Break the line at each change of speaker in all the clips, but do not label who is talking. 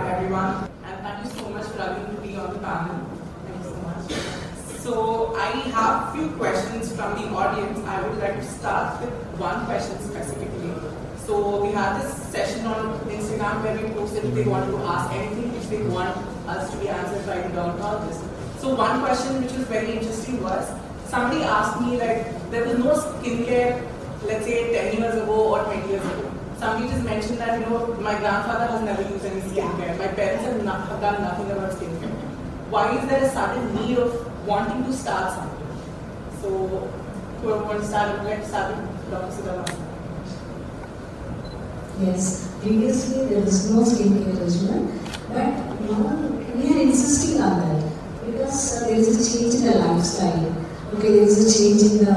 everyone, and thank you so much for agreeing to be on the panel. Thank you so much. So I have a few questions from the audience. I would like to start with one question specifically. So we had this session on Instagram where we posted if they wanted to ask anything which they want us to be answered by the dermatologist. So one question which was very interesting was, somebody asked me like, there was no skincare, let's say 10 years ago or 20 years ago. Somebody just mentioned that, my grandfather has never used any skincare. My parents have done nothing about skincare. Why is there a sudden need of wanting to start something? So, who want to start? Let's start with Dr. Sudha Vani.
Yes, previously there was no skincare regimen, but now we are insisting on that because there is a change in the lifestyle. Okay, there is a change in the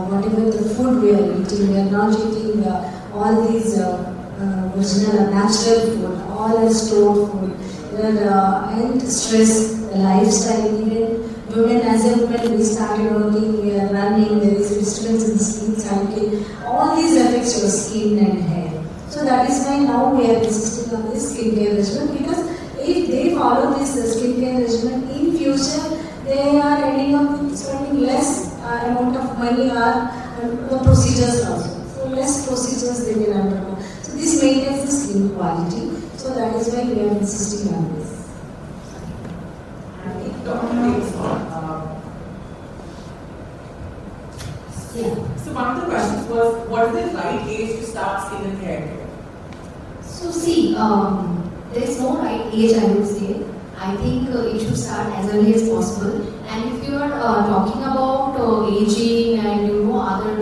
whatever the food we are eating. We are not eating all these original natural food, all are stored food. And stress, the lifestyle, even women as a woman, we started working, we are running, there is disturbance in the skin cycle. All these affects your skin and hair. So that is why now we are insisting on this skincare regimen, because if they follow this skincare regimen in future, they are ending up spending less amount of money or the procedures also. So less procedures they will undergo. So this maintains the skin quality. So that is why we are insisting on this.
So one of the questions was, what is the right age to start skin and hair care?
So see, there is no right age, I would say. I think it should start as early as possible. And if you are talking about aging and other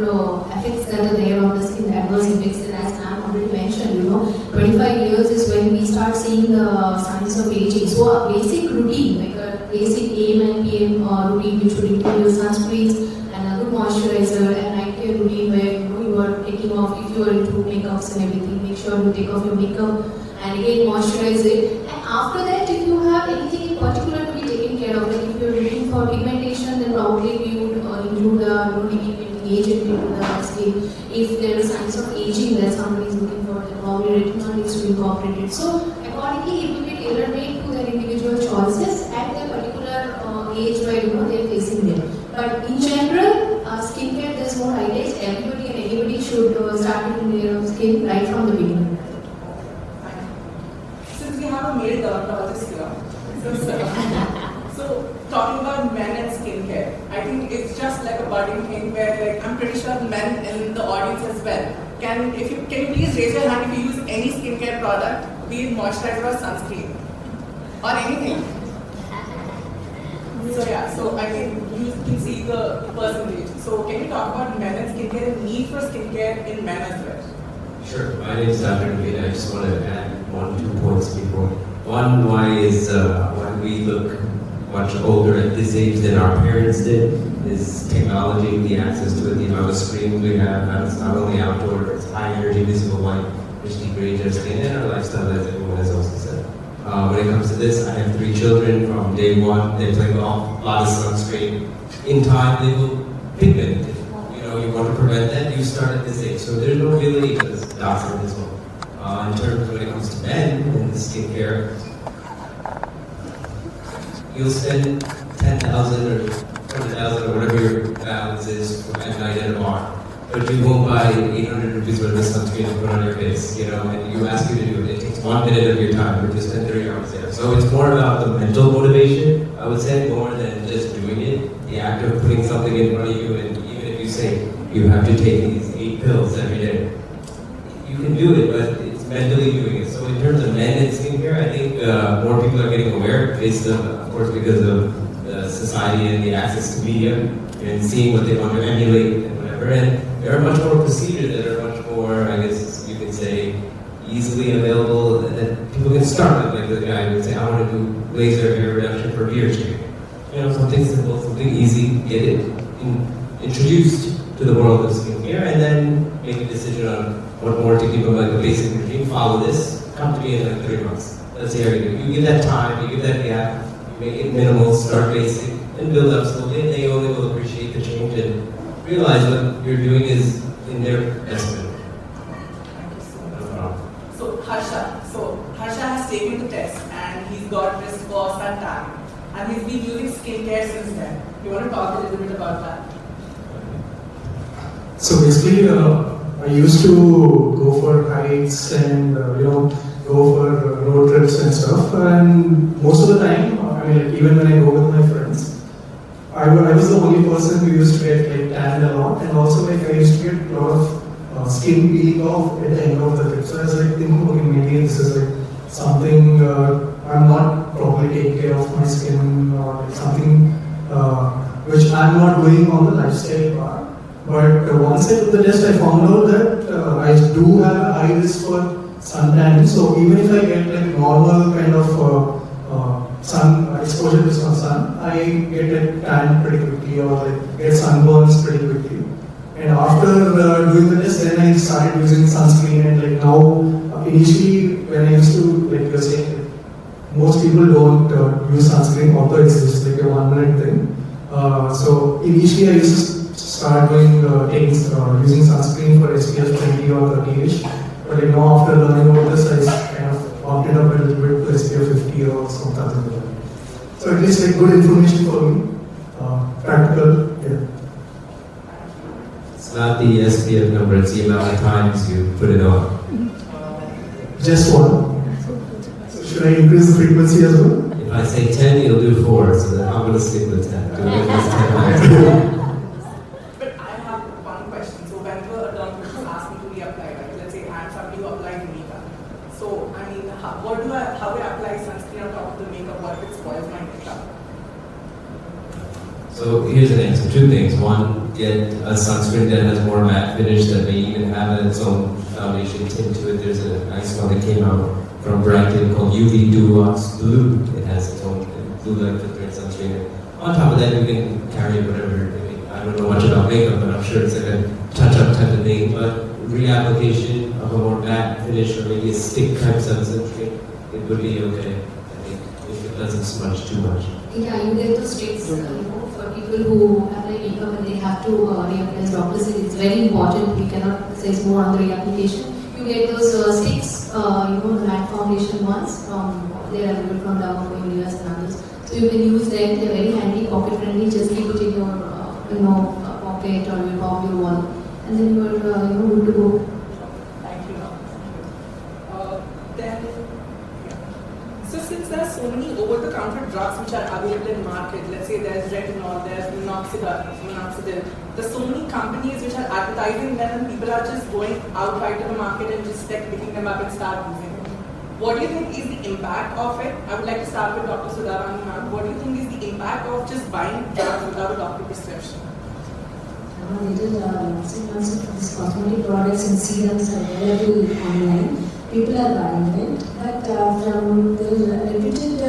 effects that are there on the skin, adverse effects, and as Ma'am already mentioned, 25 years is when we start seeing the signs of aging. So a basic routine, like a basic AM and PM routine, which would include your sunscreens and a good moisturizer, and night care routine where you are taking off, if you are into makeups and everything, make sure you take off your makeup and again moisturize it. And after that, if you have anything in particular to be taken care of, like if you are looking for pigmentation, then probably we would include the depigmenting agent into the skin. If there are signs of aging that somebody is looking for, then probably retinol needs to be incorporated. So accordingly, it will be tailor-made to their individual choices at their particular age where they are facing them. But in general, skincare, there is no right age. Everybody and anybody should start taking care of skin right from the beginning.
Since we have a male dermatologist here, so talking about men and skincare, I think it's just like a budding thing where I'm pretty sure men in the audience as well. Can you please raise your hand if you use any skincare product, be it moisturizer or sunscreen or anything? So I think you can see the percentage. So can you talk about men and skincare and need for skincare in men as well?
Sure. My name is Dr.Naveen. I just want to add 1-2 points before. One, why we look much older at this age than our parents did is technology, the access to it, the amount of screens we have. It's not only outdoor, it's high energy visible light, which degrades our skin, and our lifestyle, as everyone has also said. When it comes to this, I have 3 children. From day one, they play golf, a lot of sunscreen. In time, they will pigment. You want to prevent that, you start at this age. So there's no real age as doctor as well. In terms of when it comes to men and the skincare, you'll spend $10,000 or $20,000 or whatever your balance is at night at a bar. But you won't buy 800 rupees worth of sunscreen to put on your face, and you ask you to do it. It takes 1 minute of your time, but you spend 30 hours there. So it's more about the mental motivation, I would say, more than just doing it. The act of putting something in front of you, and even if you say you have to take these 8 pills every day, you can do it, but it's mentally doing it. So in terms of men and skincare, I think more people are getting aware, based on, of course, because of the society and the access to media, and seeing what they want to emulate and whatever. And there are much more procedures that are much more, I guess you could say, easily available that people can start with. Like the guy who would say, I want to do laser hair reduction for beard shaving. Something simple, something easy, get it introduced to the world of skincare, and then make a decision on what more to keep them, like a basic routine. Follow this, come to me in like 3 months. Let's see how you do. You give that time, you give that gap, you make it minimal, start basic, and build up slowly, and they only will appreciate the change and realize what you're doing is in their best interest.
So Harsha. So Harsha has taken the test and he's got this for suntan. And he's been using skincare since then. You want to talk a little bit about that?
So basically, I used to go for hikes and go for road trips and stuff. And most of the time, even when I go with my friends, I was the only person who used to get tanned a lot, and also I used to get a lot of skin peeling off at the end of the trip. So I was thinking, okay, maybe this is something I'm not properly taking care of my skin, or something which I'm not doing on the lifestyle part. But once I took the test, I found out that I do have a high risk for suntan. So even if I get normal kind of sun exposure to sun, I get tan pretty quickly, or get sunburns pretty quickly. And after doing the test, then I started using sunscreen. And now, initially when I used to, you're saying, most people don't use sunscreen, although it's just a 1 minute thing. So initially I used to start using sunscreen for SPF 20 or 30ish. But now after learning about this, I kind of opted up a little bit to SPF 50 or something like that. So at least good information for me, practical. Yeah.
It's not the SPF number, it's the amount of times you put it on.
Just one. So should I increase the frequency as well?
If I say 10, you'll do 4, so then I'm going to stick with 10. Do it at least 10 times.
But I have one question. So whenever a dermatologist asks me to reapply, right? Let's say I'm somebody who applies makeup. So how do I apply sunscreen on top of the makeup? What if it spoils my makeup?
So here's an answer. 2 things. One, get a sunscreen that has more matte finish, that may even have its own foundation tint to it. There's a nice one that came out from Brighton called UV Dulux Blue. It has its own blue light filtered sunscreen. On top of that, you can carry whatever. I don't know much about makeup, but I'm sure it's a touch-up type of thing. But reapplication of a more matte finish, or maybe a stick type sunscreen, it would be okay. I think if it doesn't smudge too much.
Yeah, you get those sticks, for people who apply makeup and they have to reapply. As doctor said, it's very important. We cannot say more on the reapplication. You get those sticks, the matte foundation ones they are available from Dermore, US and others. So you can use them. They're very handy, pocket friendly. Just keep it in your pocket or your top your wall, and then you are good to go.
Thank you. So since there are so many over-the-counter drugs which are available in market, let's say there's retinol, there's minoxidil, there's so many companies which are advertising them, and people are just going out right to the market and just picking them up and start using it. What do you think is the impact of it? I would like to start with Dr. Sudha Vani ma'am. What do you think is the impact of just buying drugs without a doctor prescription?
These cosmetic products and serums are available online. People are buying it, but from the reputed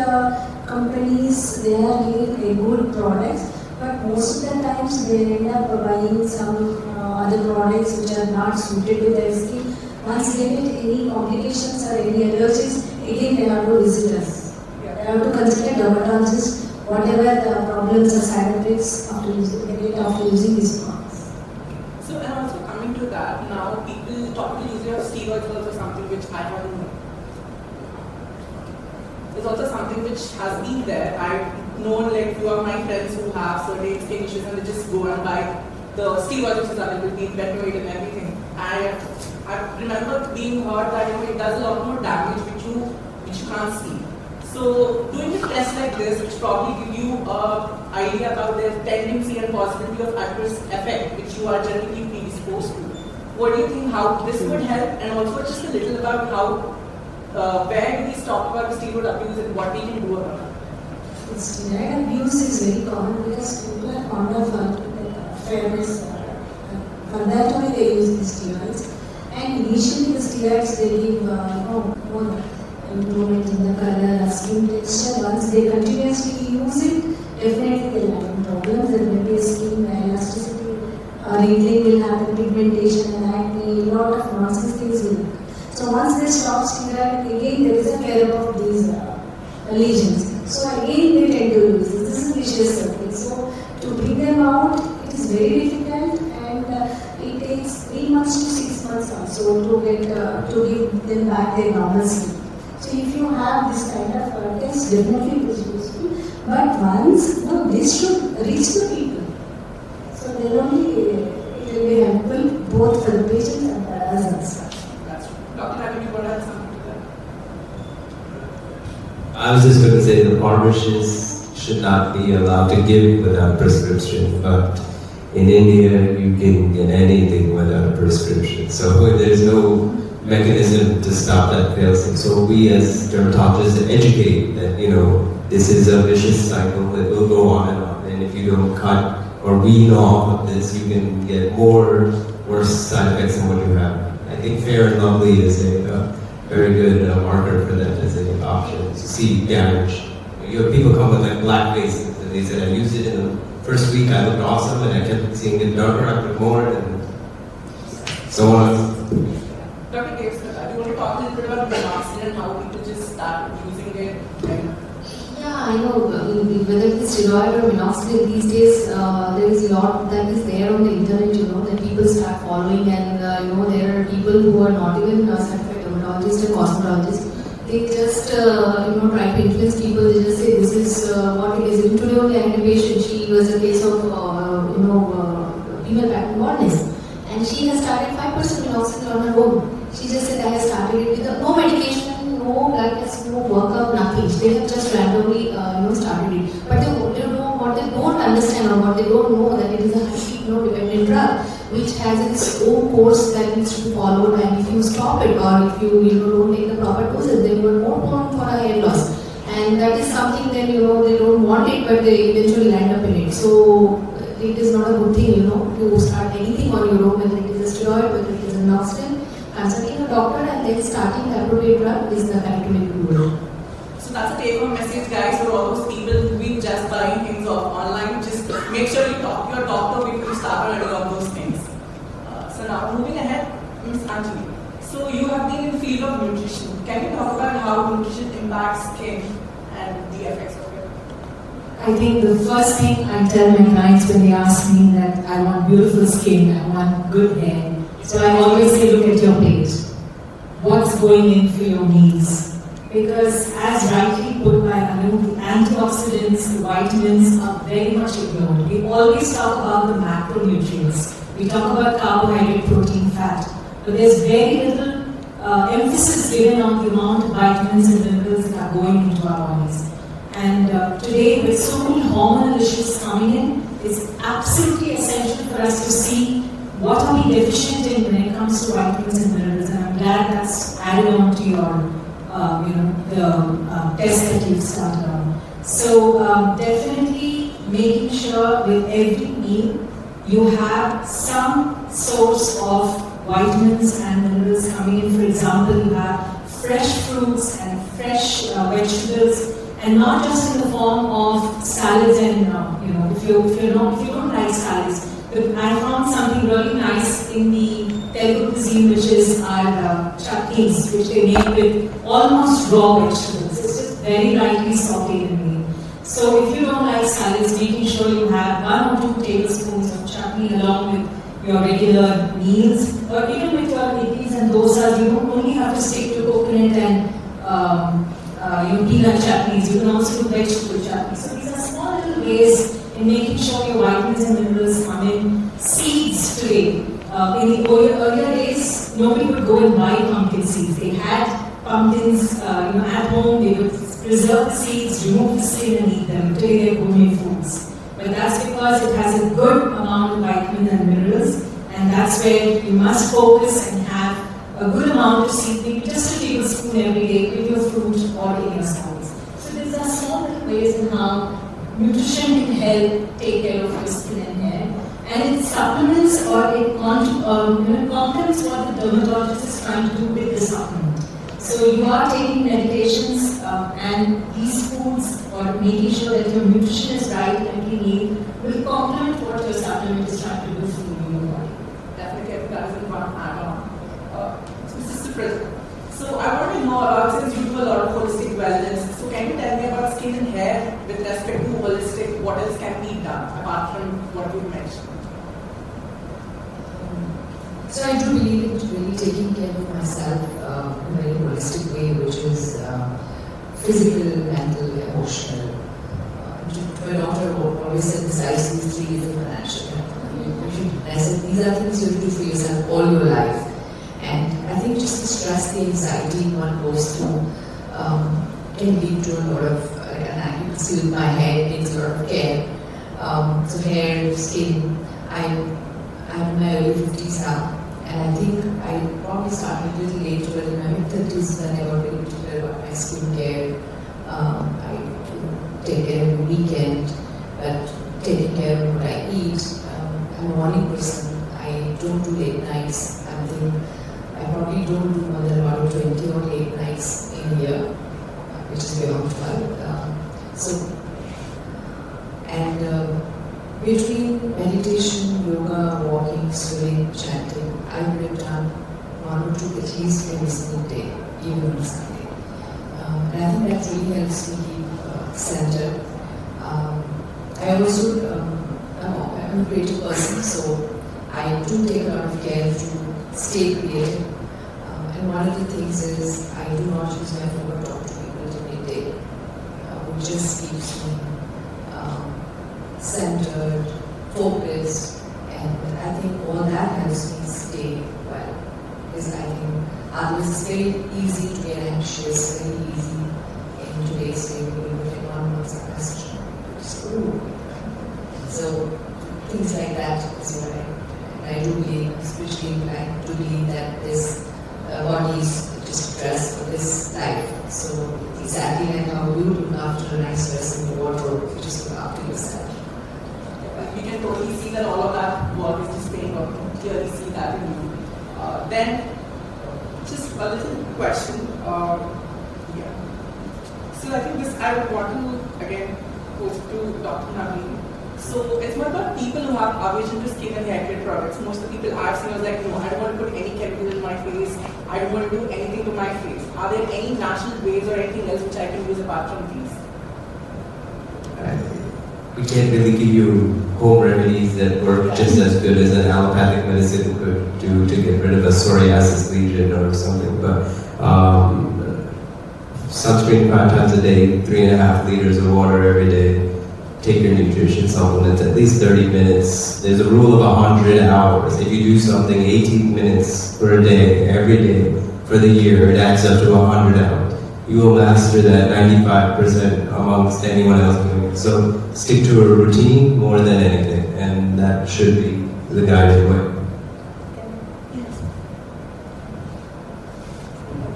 companies, they are giving a good products. But most of the times, they end up buying some other products which are not suited to their skin. Once they get any complications or any allergies, again they have to visit us. They have to consult a dermatologist, whatever the problems or side effects after using these products.
So, and also coming to that, now people talk to use of steroids is also something which I haven't known. It's also something which has been there. I've known few of my friends who have certain skin issues and they just go and buy the steroids which is available, be Betanoid and everything. I remember being heard that it does a lot more damage which you can't see. So doing a test like this, which probably give you an idea about the tendency and possibility of adverse effect which you are generally predisposed to. What do you think how this would help? And also just a little about how where do we stop about the steroid abuse and what we can do about it?
Steroid abuse is very common because people are fond of fairness. For that only they use the steroids. And initially the steroids they give more improvement in the color, skin texture. Once they continuously use it, definitely they will have problems. There may be skin elasticity, wrinkling will happen, pigmentation and acne, a lot of nonsense things will happen. So once they stop steroid, again there is a flare-up of these lesions. So again they tend to use this. This is vicious circle. So to bring them out, it is very difficult, and it takes 3 months to 6 months also so to give them back their normalcy. So if you have this kind of test, definitely it is useful. But once, this should reach the people. So then only it will be helpful both for the patients and for us also.
That's true. Dr. Naveen, you want to add something to that?
I was just going to say the pharmacists should not be allowed to give without prescription, but in India you can get anything without a prescription. So there's no mechanism to stop that failsafe. So we as dermatologists educate that, this is a vicious cycle that will go on, and if you don't cut or wean off of this, you can get worse side effects than what you have. I think Fair and Lovely is a very good marker for that as an option to see damage. You have people come with like black faces and they said, I used it in the first week, I looked awesome, and I kept seeing it darker, I put more, and so on.
Dr. Dave, do you want to talk a little bit about minoxidil and how people just start using it?
Yeah, I know, whether it is steroid or minoxidil, these days there is a lot that is there on the internet, that people start following, and there are people who are not even certified dermatologists or cosmetologists. They just try to influence people. They just say this is what it is. Even today only I had a patient. She was a case of female pattern baldness, and she has started 5% minoxidil on her own. She just said I have started it with no medication, no blood test, no workup, nothing. They have just randomly started it. But they don't understand or what they don't know that it is a highly dependent drug which has its own course that needs to be followed, and if you stop it or if you don't take the proper doses, then you are more prone for a hair loss. And that is something that they don't want it, but they eventually land up in it. So it is not a good thing, to start anything on your own, whether it is a steroid, whether it is a minoxidil. Consulting a doctor and then starting the appropriate drug is the time to make it good.
So that's a take-home message, guys, for all those people who've been just buying things online. Just make sure you talk to your doctor before you start on any of those things. So now, moving ahead, Ms. Anjali. So you have been in the field of nutrition. Can you talk about how nutrition impacts skin and the effects of it?
I think the first thing I tell my clients when they ask me that I want beautiful skin, I want good hair. So I always say, look at your plate. What's going in for your meals? Because as rightly put by Anu, the antioxidants, the vitamins are very much ignored. We always talk about the macronutrients. We talk about carbohydrate, protein, fat. But there's very little emphasis given on the amount of vitamins and minerals that are going into our bodies. And today, with so many hormonal issues coming in, it's absolutely essential for us to see what are we deficient in when it comes to vitamins and minerals. And I'm glad that's added on to your, the test that you've started on. So definitely making sure with every meal you have some source of vitamins and minerals coming in. For example, you have fresh fruits and fresh vegetables, and not just in the form of salads and if you don't like salads. But I found something really nice in the Telugu cuisine, which is our chutneys, which they make with almost raw vegetables. It's just very lightly sauteed in meal. So if you don't like salads, making sure you have 1 or 2 tablespoons of chutney along with your regular meals, or even with your idlis and dosas, you don't only have to stick to coconut and peanut chutneys. You can also do vegetable chutneys. So these are small little ways in making sure your vitamins and minerals come in. Seeds today. In the earlier days, nobody would go and buy pumpkin seeds. They had pumpkins at home. They would preserve the seeds, remove the skin and eat them. Today they're gourmet foods. But that's because it has a good amount of vitamins and minerals, and that's where you must focus and have a good amount of seasoning, just a tablespoon every day with your fruit or in your salads. So these are small little ways in how nutrition can help take care of your skin and hair. And it supplements or it complements what the dermatologist is trying to do with the supplement. So you are taking medications and these foods, or making sure that your nutrition is right and clean, will complement what your supplement is trying to do for you in your body.
Definitely, that is one add-on. So Mrs. Supraja, so I want to know, since you do a lot of holistic wellness, so can you tell me about skin and hair with respect to holistic, what else can be done apart from what you mentioned?
So I do believe in really taking care of myself in a very holistic way, which is physical, mental, emotional. My daughter always emphasized these three is the financial health. I said these are things you do for yourself all your life. And I think just the stress, the anxiety one goes through can lead to a lot of, and you can see with my hair, it needs a lot of care. So hair, skin, I'm in my early 50s now. And I think I probably started a little later, but in my mid-30s when I got really particular about my skincare. I take care of the weekend, but taking care of what I eat. I'm a morning person. I don't do late nights. I probably don't do more than about 20 or late nights in a year, which is beyond 12. Between meditation, yoga, walking, swimming, chanting, I would have done 1 or 2 at least every single day, even on Sunday. And I think that really helps me keep centered. I also, I'm a creative person, so I do take a lot of care to stay creative. And one of the things is I do not use my phone to talk to people every day, which just keeps me centered, focused, and I think all that helps me stay well. Because I think otherwise it's very easy to get anxious, very easy in today's day when everyone wants a question. So things like that is what I do believe, especially I do believe that this body is just dressed for this life. So exactly like how you look after a nice dress in the wardrobe, you just look after yourself.
We can totally see that all of that work is just paying off. We can clearly see that in you. Then, just a little question. So I think this I would want to again pose to Dr. Naveen. So it's more about people who have aversion to skin and hair care products. Most of the people I've seen was like, no, I don't want to put any chemicals in my face. I don't want to do anything to my face. Are there any natural ways or anything else which I can use apart from these?
We can't really give you home remedies that work just as good as an allopathic medicine could do to get rid of a psoriasis lesion or something. But sunscreen 5 times a day, 3.5 liters of water every day. Take your nutrition supplements at least 30 minutes. There's a rule of 100 hours. If you do something 18 minutes per day, every day, for the year, it adds up to 100 hours. You will master that 95% amongst anyone else doing it. So stick to a routine more than anything, and that should be the guiding way.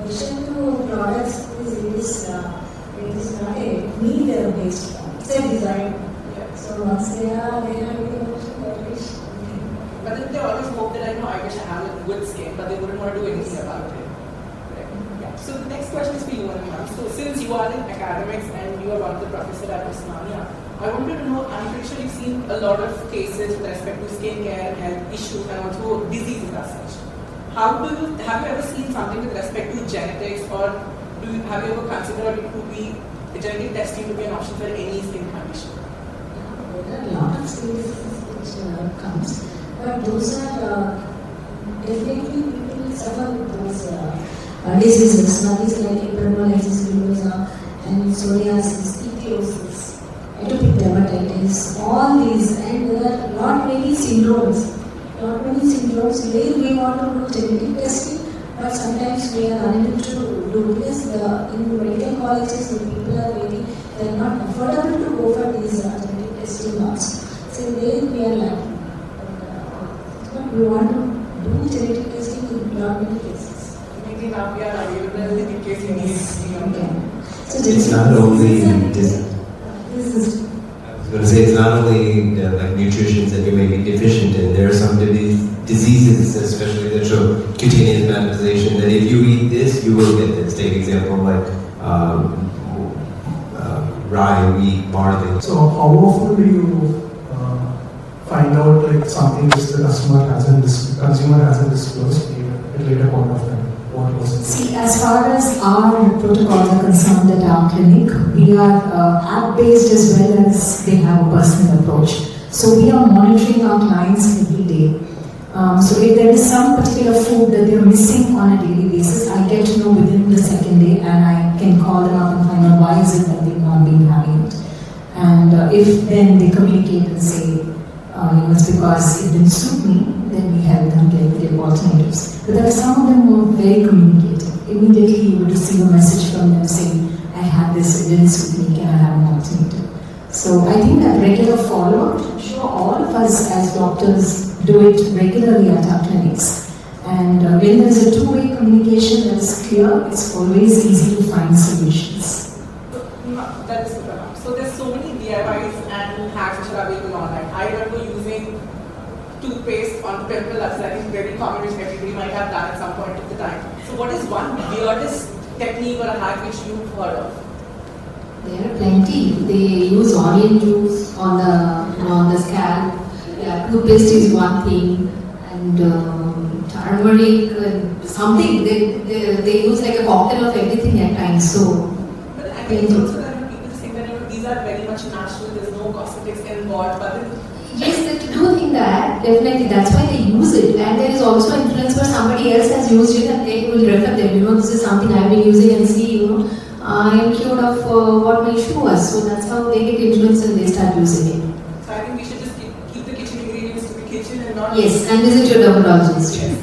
Addition to products is not a need-based one. It's a design. So once they are
But then they always hope that I wish I had a good skin, but they wouldn't want to do anything about it. So the next question is for you, Anjali. So since you are in academics and you are one of the professors at Osmania, I wanted to know, I'm pretty sure you've seen a lot of cases with respect to skin care and health issues and also diseases as such. Have you ever seen something with respect to genetics, or have you ever considered it to be genetic testing to be an option for any skin condition?
There are a lot of cases which comes, but those are definitely people suffer with those diseases. Now these like personalize, and psoriasis, ichthyosis, atopic dermatitis, all these, and there are not many syndromes. Where we want to do genetic testing, but sometimes we are unable to do this. In medical colleges, the people are they are not affordable to go for these genetic testing labs. So there we are lacking. But we want to do genetic testing in not many cases.
Maybe now we are available in case you need it.
So
It's not only I was going to say it's not only like nutrition that you may be deficient in. There are some diseases, especially that show cutaneous manifestation, that if you eat this, you will get this. Take example like rye, wheat, barley.
So how often do you find out like something which the consumer hasn't disclosed at a later point of time? What was it?
See, as far as our protocols are concerned at our clinic, we are app-based as well as they have a personal approach. So we are monitoring our clients every day. So if there is some particular food that they're missing on a daily basis, I get to know within the second day, and I can call them up and find out why is it that they've not been having it. And if then they communicate and say, it's because it didn't suit me, then we help them get alternatives. But there are some of them who are very communicative. Immediately you would receive a message from them saying, I had this, it didn't suit me, can I have an alternative? So I think that regular follow-up, I'm sure all of us as doctors do it regularly at our clinics. And when there is a two-way communication that is clear, it's always easy to find solutions.
That's so there's so many DIYs and hacks which are available online. I remember using toothpaste on pimple. That's I think very common, which everybody might have done at some point of the time. So what is one weirdest technique or a hack which you've heard of?
There are plenty. They use onion juice on the scalp. Yeah, toothpaste is one thing, and turmeric and something. They use like a cocktail of everything at times. So,
but I think it's also that people think that these are very much natural. There's no cosmetics involved. But then,
yes, they do think that definitely. That's why they use it. And there is also influence where somebody else has used it, and they will refer them. This is something I've been using, and see, I am cured of what my issue was. So that's how they get influenced and they start using it.
So I think we should just keep the kitchen ingredients to the kitchen and not.
Yes, and visit your dermatologist.
Yes.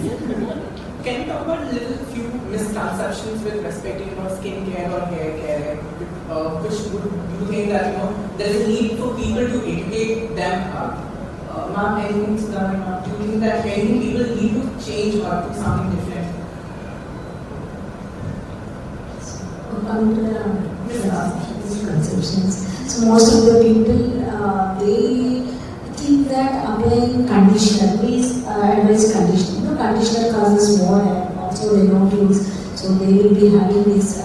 Can you talk about a little few misconceptions with respect to skincare or hair care, which would you think that there is a need for people to educate them? Ma'am, anything to that? Do you think that anything people need to change or do something different?
Coming to the misconceptions. So most of the people, they think that applying conditioner, please advise conditioner. Conditioner causes more hair, also they don't use, so they will be having this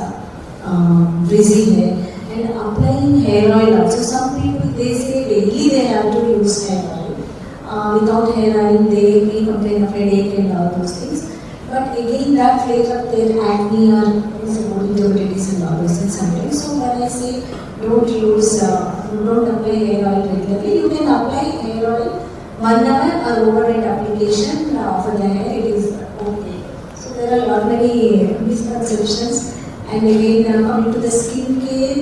frizzy hair. And applying hair oil also, some people they say daily they have to use hair oil. Without hair oil, they may complain of headache and all those things. But again, that flares up their acne or dermatitis and all those things sometimes. So when I say don't apply hair oil regularly, you can apply hair oil 1 hour or overnight application for the hair. It is okay. So there are a lot many misconceptions. And again, coming to the skincare,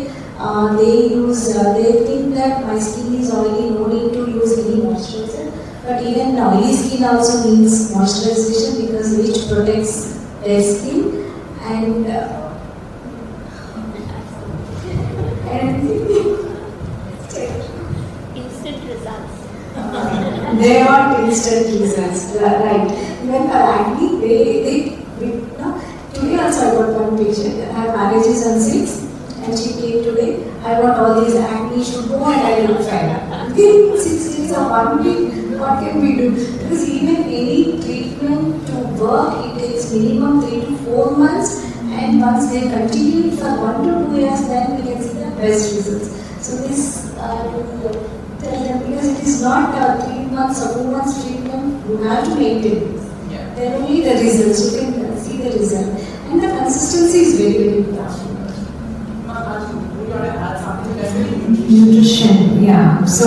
they think that my skin is oily, no need to use any moisturizer. But even oily skin also needs moisturization because which protects their skin and
instant results.
They want instant results, right? Even for acne, today also I got one patient. Her marriage is on 6th and she came today. I want all these acne should go and I will try. Within 6 days or 1 week, what can we do? Because even any treatment to work, it takes minimum 3 to 4 months, and once they continue for 1 to 2 years, then we can see the best results. So this tell them, because it is not 3 months or 2 months treatment, you have to maintain this.
Yeah.
Then only the results, you can see the result. And the consistency is very, very important.
Nutrition, yeah. So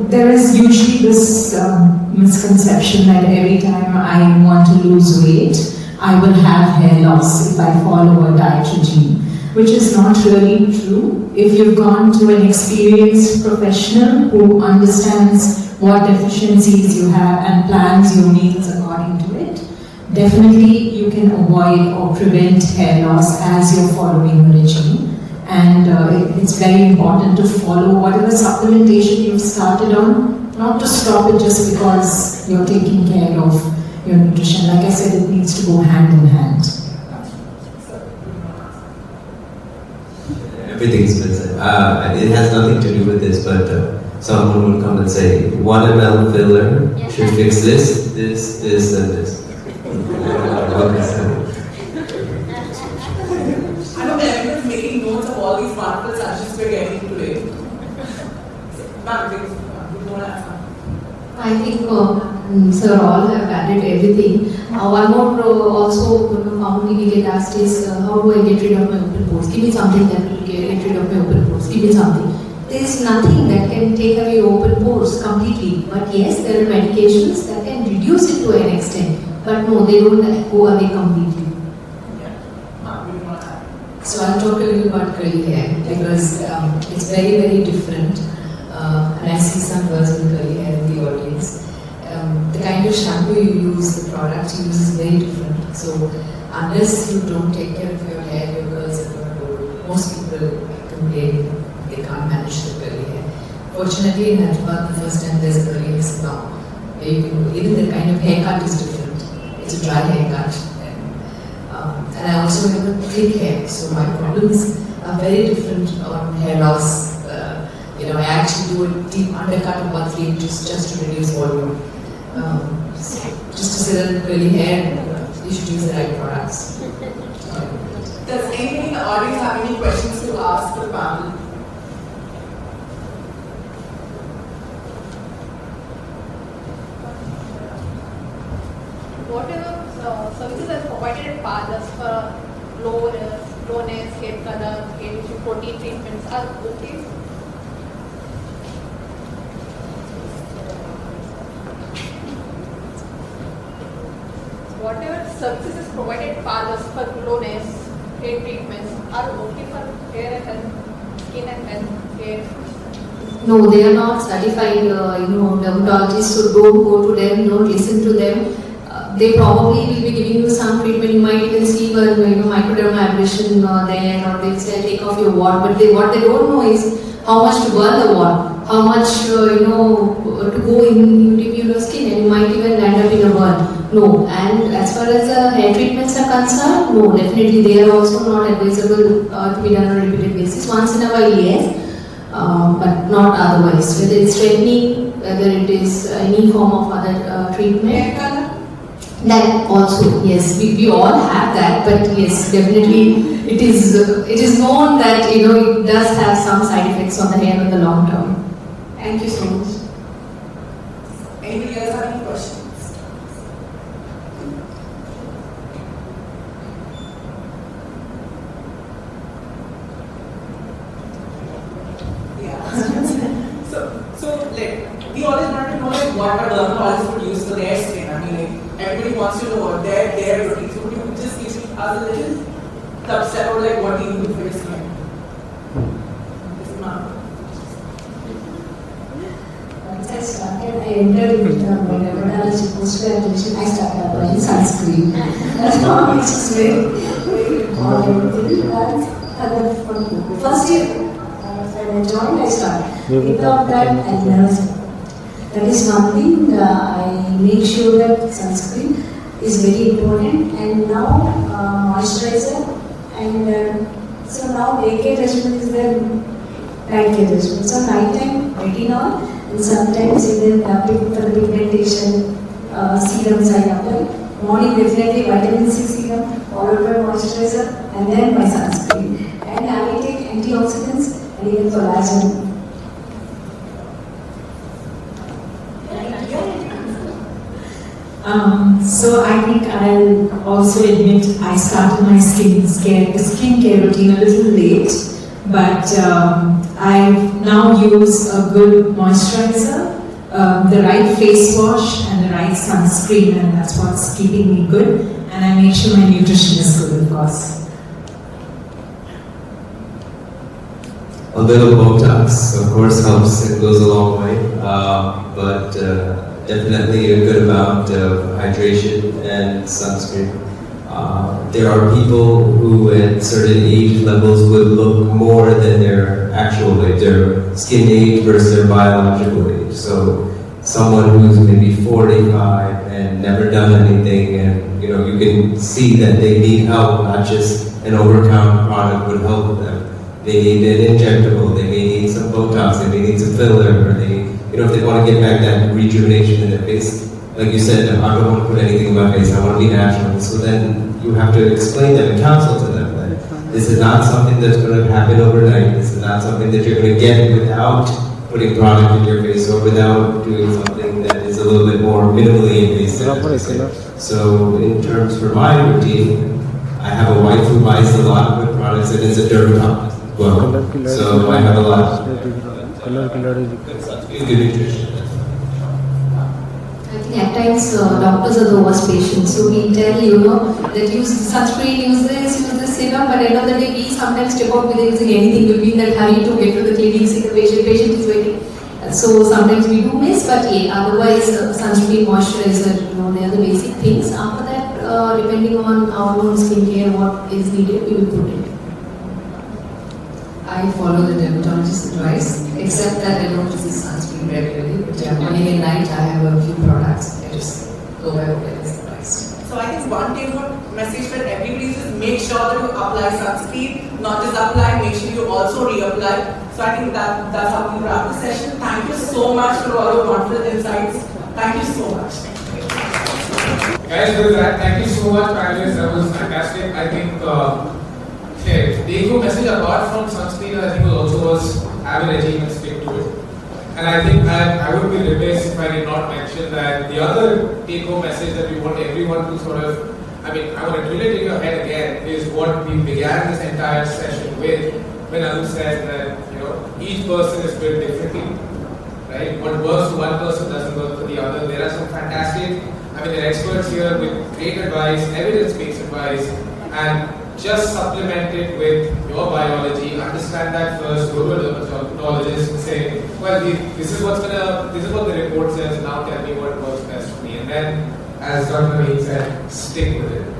there is usually this misconception that every time I want to lose weight, I will have hair loss if I follow a diet regime, which is not really true. If you've gone to an experienced professional who understands what deficiencies you have and plans your meals according to it, definitely you can avoid or prevent hair loss as you're following a regime. And it's very important to follow whatever supplementation you've started on, not to stop it just because you're taking care of your nutrition. Like I said, it needs to go hand in hand.
Everything's been said. It has nothing to do with this, but someone would come and say, 1 ml filler should fix this, and this.
I know everyone's making notes of all these wonderful suggestions we're getting today. Ma'am, please, you want to ask something?
I think sir all have added everything. One more also commonly we get asked is how do I get rid of my open pores? Give me something that will get rid of my open pores. Give me something. there is nothing that can take away open pores completely. But yes, there are medications that can reduce it to an extent. But no, they don't go away completely.
So I'll talk a little about curly hair because it's very, very different. And I see some girls with curly hair in the audience. The kind of shampoo you use, the product you use is very different. So unless you don't take care of your hair, your girls are going to, most people complain they can't manage the curly hair. Fortunately in Hyderabad, the first time there's a curly hair salon where you can go, even the kind of haircut is different. It's a dry haircut. And I also have a thick hair, so my problems are very different on hair loss. I actually do a deep undercut of about 3 inches just to reduce volume. Just to say that curly hair, you should use the right products.
Does anybody in the audience have any questions to ask the panel?
Whatever services are provided at parlors for lowness, hair color, hair issue, protein treatments are okay? Whatever services is provided at parlors for lowness, hair treatments are okay for hair and health, skin and health, hair?
No, they are not certified, dermatologists, so don't go to them, don't listen to them. They probably will be giving you some treatment. You might even see microdermal abrasion there, or they'll say take off your wart. But what they don't know is how much to burn the wart, how much to go into your skin, and you might even land up in a burn. No, and as far as the hair treatments are concerned, no, definitely they are also not advisable to be done on a repeated basis. Once in a while, yes, but not otherwise. Whether it's straightening, whether it is any form of other treatment.
Hair color?
That also, yes, we all have that, but yes, definitely it is known that it does have some side effects on the hair in the long term. Thank you so much.
Anybody else have any questions? Yeah. so we always want to know what a dermatologist would use for their skin. I mean, everybody wants to know what their routine. So would you just give us a little subset or what do you do for your skin?
Once I started, I entered into my dermatology post-graduation. I started applying sunscreen. That's one which is very, very important thing. And first year, when I joined, I started. Without that, I learned. That is one thing. I make sure that sunscreen is very important, and now moisturizer, and so now daycare regimen is there, night care regimen. So night time retinol, and sometimes even for the pigmentation serums I apply. Morning definitely vitamin C serum, followed by moisturizer, and then my sunscreen. And I will take antioxidants and even collagen.
So I think I'll also admit I started my skincare routine a little late, but I now use a good moisturizer, the right face wash and the right sunscreen, and that's what's keeping me good. And I make sure my nutrition is good, of course.
A little Botox, of course, helps and goes a long way, but definitely a good amount of hydration and sunscreen. There are people who at certain age levels would look more than their actual age, their skin age versus their biological age. So someone who's maybe 45 and never done anything, and you can see that they need help, not just an over-the-counter product would help them. They need an injectable, they may need some Botox, they may need some filler, or they, if they want to get back that rejuvenation in their face. Like you said, I don't want to put anything in my face, I want to be natural. So then you have to explain them and counsel to them that this is not something that's going to happen overnight. This is not something that you're going to get without putting product in your face or without doing something that is a little bit more minimally invasive. So in terms for my routine, I have a wife who buys a lot of good products and is a dermatologist as well. So I have a lot. sunscreen, the nutrition.
I think at times doctors are the worst patients, so we tell that use sunscreen, use this, but at the end of the day we sometimes step out without using anything. We'll be in that hurry to get to the clinic, see the patient is waiting. So sometimes we do miss, but yeah, otherwise sunscreen, moisturizer, they are the basic things. After that, depending on our own skincare, what is needed, we will put it.
I follow the dermatologist's advice, except that I don't use sunscreen regularly. But yeah, morning and night I have a few products. I just go by what is advised.
So I think one take home message for everybody is make sure that you apply sunscreen, not just apply, make sure you also reapply. So I think that's how we wrap the session. Thank you so much for all your wonderful insights. Thank you so much.
Guys, with that, thank you so much, panelists. That was fantastic. I think the eco message apart from sunscreen, I think was have an edgy and stick to it. And I think I would be remiss if I did not mention that the other take-home message that we want everyone to sort of, I want to drill it in your head again, is what we began this entire session with, when Anu said that, each person is built differently, right? What works for one person doesn't work for the other. There are some fantastic, there are experts here with great advice, evidence-based advice, and just supplement it with your biology, understand that first, go to a dermatologist and say, well, this is what the report says, now tell me what works best for me. And then, as Dr. Naveen said, stick with it.